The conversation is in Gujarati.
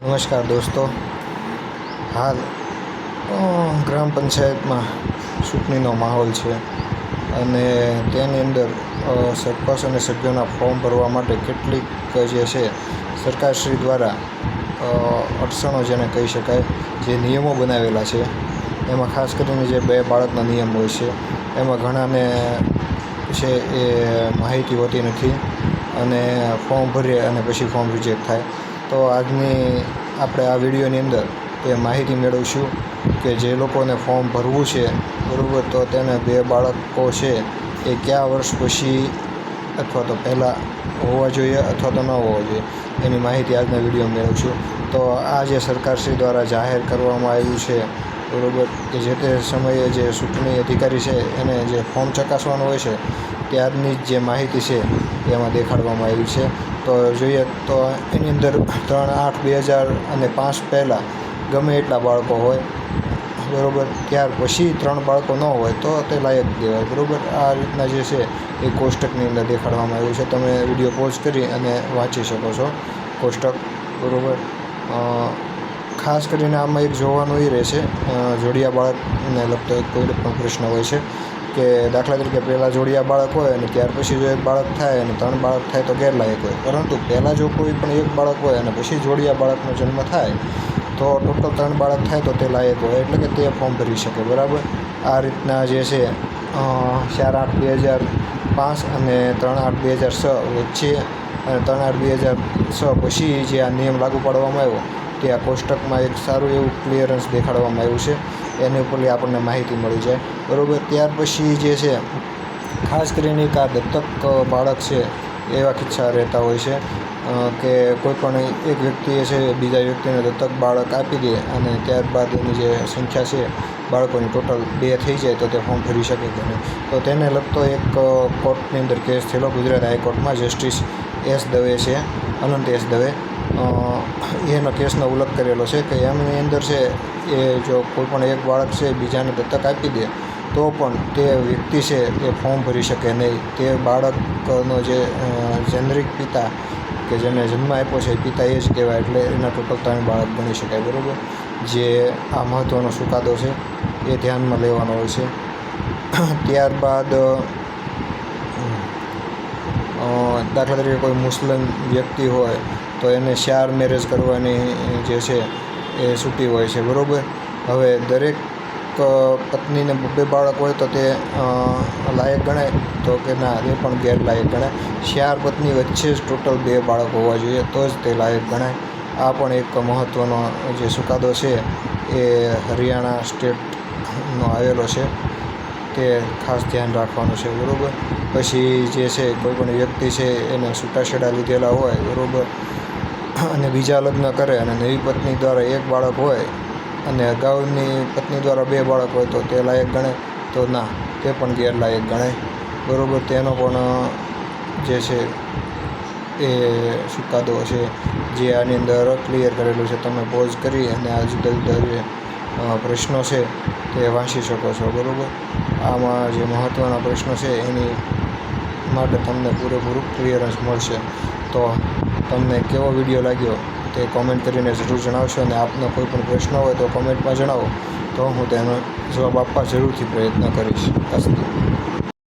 નમસ્કાર દોસ્તો, હાલ ગ્રામ પંચાયતમાં ચૂંટણીનો માહોલ છે અને તેની અંદર સરપંચ અને સભ્યોના ફોર્મ ભરવા માટે કેટલીક જે છે સરકારશ્રી દ્વારા અડચણો જેને કહી શકાય, જે નિયમો બનાવેલા છે એમાં ખાસ કરીને જે 2 બાળકના નિયમ હોય છે એમાં ઘણાને છે એ માહિતી હોતી નથી અને ફોર્મ ભરીએ અને પછી ફોર્મ રિજેક્ટ થાય. તો આજની આપણે આ વિડીયોની અંદર એ માહિતી મેળવીશું કે જે લોકોને ફોર્મ ભરવું છે બરાબર, તો તેને 2 બાળકો છે એ કયા વર્ષ પછી અથવા તો પહેલાં હોવા જોઈએ અથવા તો ન હોવા જોઈએ એની માહિતી આજના વિડીયોમાં મેળવીશું. તો આ જે સરકારશ્રી દ્વારા જાહેર કરવામાં આવ્યું છે બરાબર, કે જે તે સમયે જે ચૂંટણી અધિકારી છે એને જે ફોર્મ ચકાસવાનું હોય છે ત્યારની જ જે માહિતી છે એમાં દેખાડવામાં આવી છે. તો જોઈએ તો એની અંદર 3/8/2005 પહેલાં ગમે એટલા બાળકો હોય બરાબર, ત્યાર પછી 3 બાળકો ન હોય તો તે લાયક કહેવાય બરાબર. આ રીતના જે છે એ કોષ્ટકની અંદર દેખાડવામાં આવ્યું છે. તમે વિડીયો પોઝ કરી અને વાંચી શકો છો કોષ્ટક બરાબર. ખાસ કરીને આમાં એક જોવાનું એ રહેશે, જોડિયા બાળકને લગતો એક કોઈ પણ પ્રશ્ન હોય છે કે દાખલા તરીકે પહેલાં જોડિયા બાળક હોય અને ત્યાર પછી જો 1 બાળક થાય અને 3 બાળક થાય તો ગેરલાયક હોય, પરંતુ પહેલાં જો કોઈ પણ 1 બાળક હોય અને પછી જોડિયા બાળકનો જન્મ થાય તો ટોટલ 3 બાળક થાય તો તે લાયક હોય, એટલે કે તે ફોર્મ ભરી શકે બરાબર. આ રીતના જે છે 4/8/2005 અને 3/8/2006 વચ્ચે અને 3/8/2006 પછી જે આ નિયમ લાગુ પાડવામાં આવ્યો તે આ કોષ્ટકમાં એક સારું એવું ક્લિયરન્સ દેખાડવામાં આવ્યું છે. એની ઉપરથી આપણને માહિતી મળી જાય બરાબર. ત્યાર પછી જે છે ખાસ કરીને એક આ દત્તક બાળક છે એવા કિસ્સા રહેતા હોય છે કે કોઈ પણ એક વ્યક્તિએ છે બીજા વ્યક્તિને દત્તક બાળક આપી દે અને ત્યારબાદ એની જે સંખ્યા છે બાળકોની ટોટલ 2 થઈ જાય તો તે ફોર્મ ભરી શકે કે નહીં. તો તેને લગતો એક કોર્ટની અંદર કેસ થયેલો ગુજરાત હાઈકોર્ટમાં. જસ્ટિસ એસ દવે છે, અનંત એસ દવે, એનો કેસનો ઉલ્લેખ કરેલો છે કે એમની અંદર છે એ જો કોઈ પણ 1 બાળક છે બીજાને દત્તક આપી દે તો પણ તે વ્યક્તિ છે એ ફોર્મ ભરી શકે નહીં. તે બાળકનો જે જેનરિક પિતા કે જેને જન્મ આપ્યો છે એ પિતા એ જ કહેવાય, એટલે એના ટોટલ 3 બાળક ગણી શકાય બરાબર. જે આ મહત્ત્વનો ચુકાદો છે એ ધ્યાનમાં લેવાનો હોય છે. ત્યારબાદ દાખલા તરીકે કોઈ મુસ્લિમ વ્યક્તિ હોય તો એને 4 મેરેજ કરવાની જે છે એ છૂટી હોય છે બરાબર. હવે દરેક પત્નીને 2 બાળક હોય તો તે લાયક ગણાય તો કે ના, એ પણ ગેરલાયક ગણાય. 4 પત્ની વચ્ચે જ ટોટલ 2 બાળક હોવા જોઈએ તો જ તે લાયક ગણાય. આ પણ એક મહત્ત્વનો જે ચુકાદો છે એ હરિયાણા સ્ટેટનો આવેલો છે, તે ખાસ ધ્યાન રાખવાનું છે બરાબર. પછી જે છે કોઈ પણ વ્યક્તિ છે એને છૂટાછેડા લીધેલા હોય બરાબર અને બીજા લગ્ન કરે અને નવી પત્ની દ્વારા 1 બાળક હોય અને અગાઉની પત્ની દ્વારા 2 બાળક હોય તો તે લાયક ગણાય તો ના, તે પણ ગેરલાયક ગણાય બરાબર. તેનો પણ જે છે એ ચુકાદો છે જે આની અંદર ક્લિયર કરેલું છે. તમે પોઝ કરી અને આ જુદા જુદા જે પ્રશ્નો છે તે વાંચી શકો છો બરાબર. આમાં જે મહત્ત્વના પ્રશ્નો છે એની માટે તમને પૂરેપૂરું ક્લિયરન્સ મળશે. તો તમને કેવો વિડીયો લાગ્યો તે કોમેન્ટ કરીને જરૂર જણાવશો અને આપનો કોઈ પણ પ્રશ્ન હોય તો કોમેન્ટમાં જણાવો તો હું તેનો જવાબ આપવા જરૂરથી પ્રયત્ન કરીશ. અસ્તુ.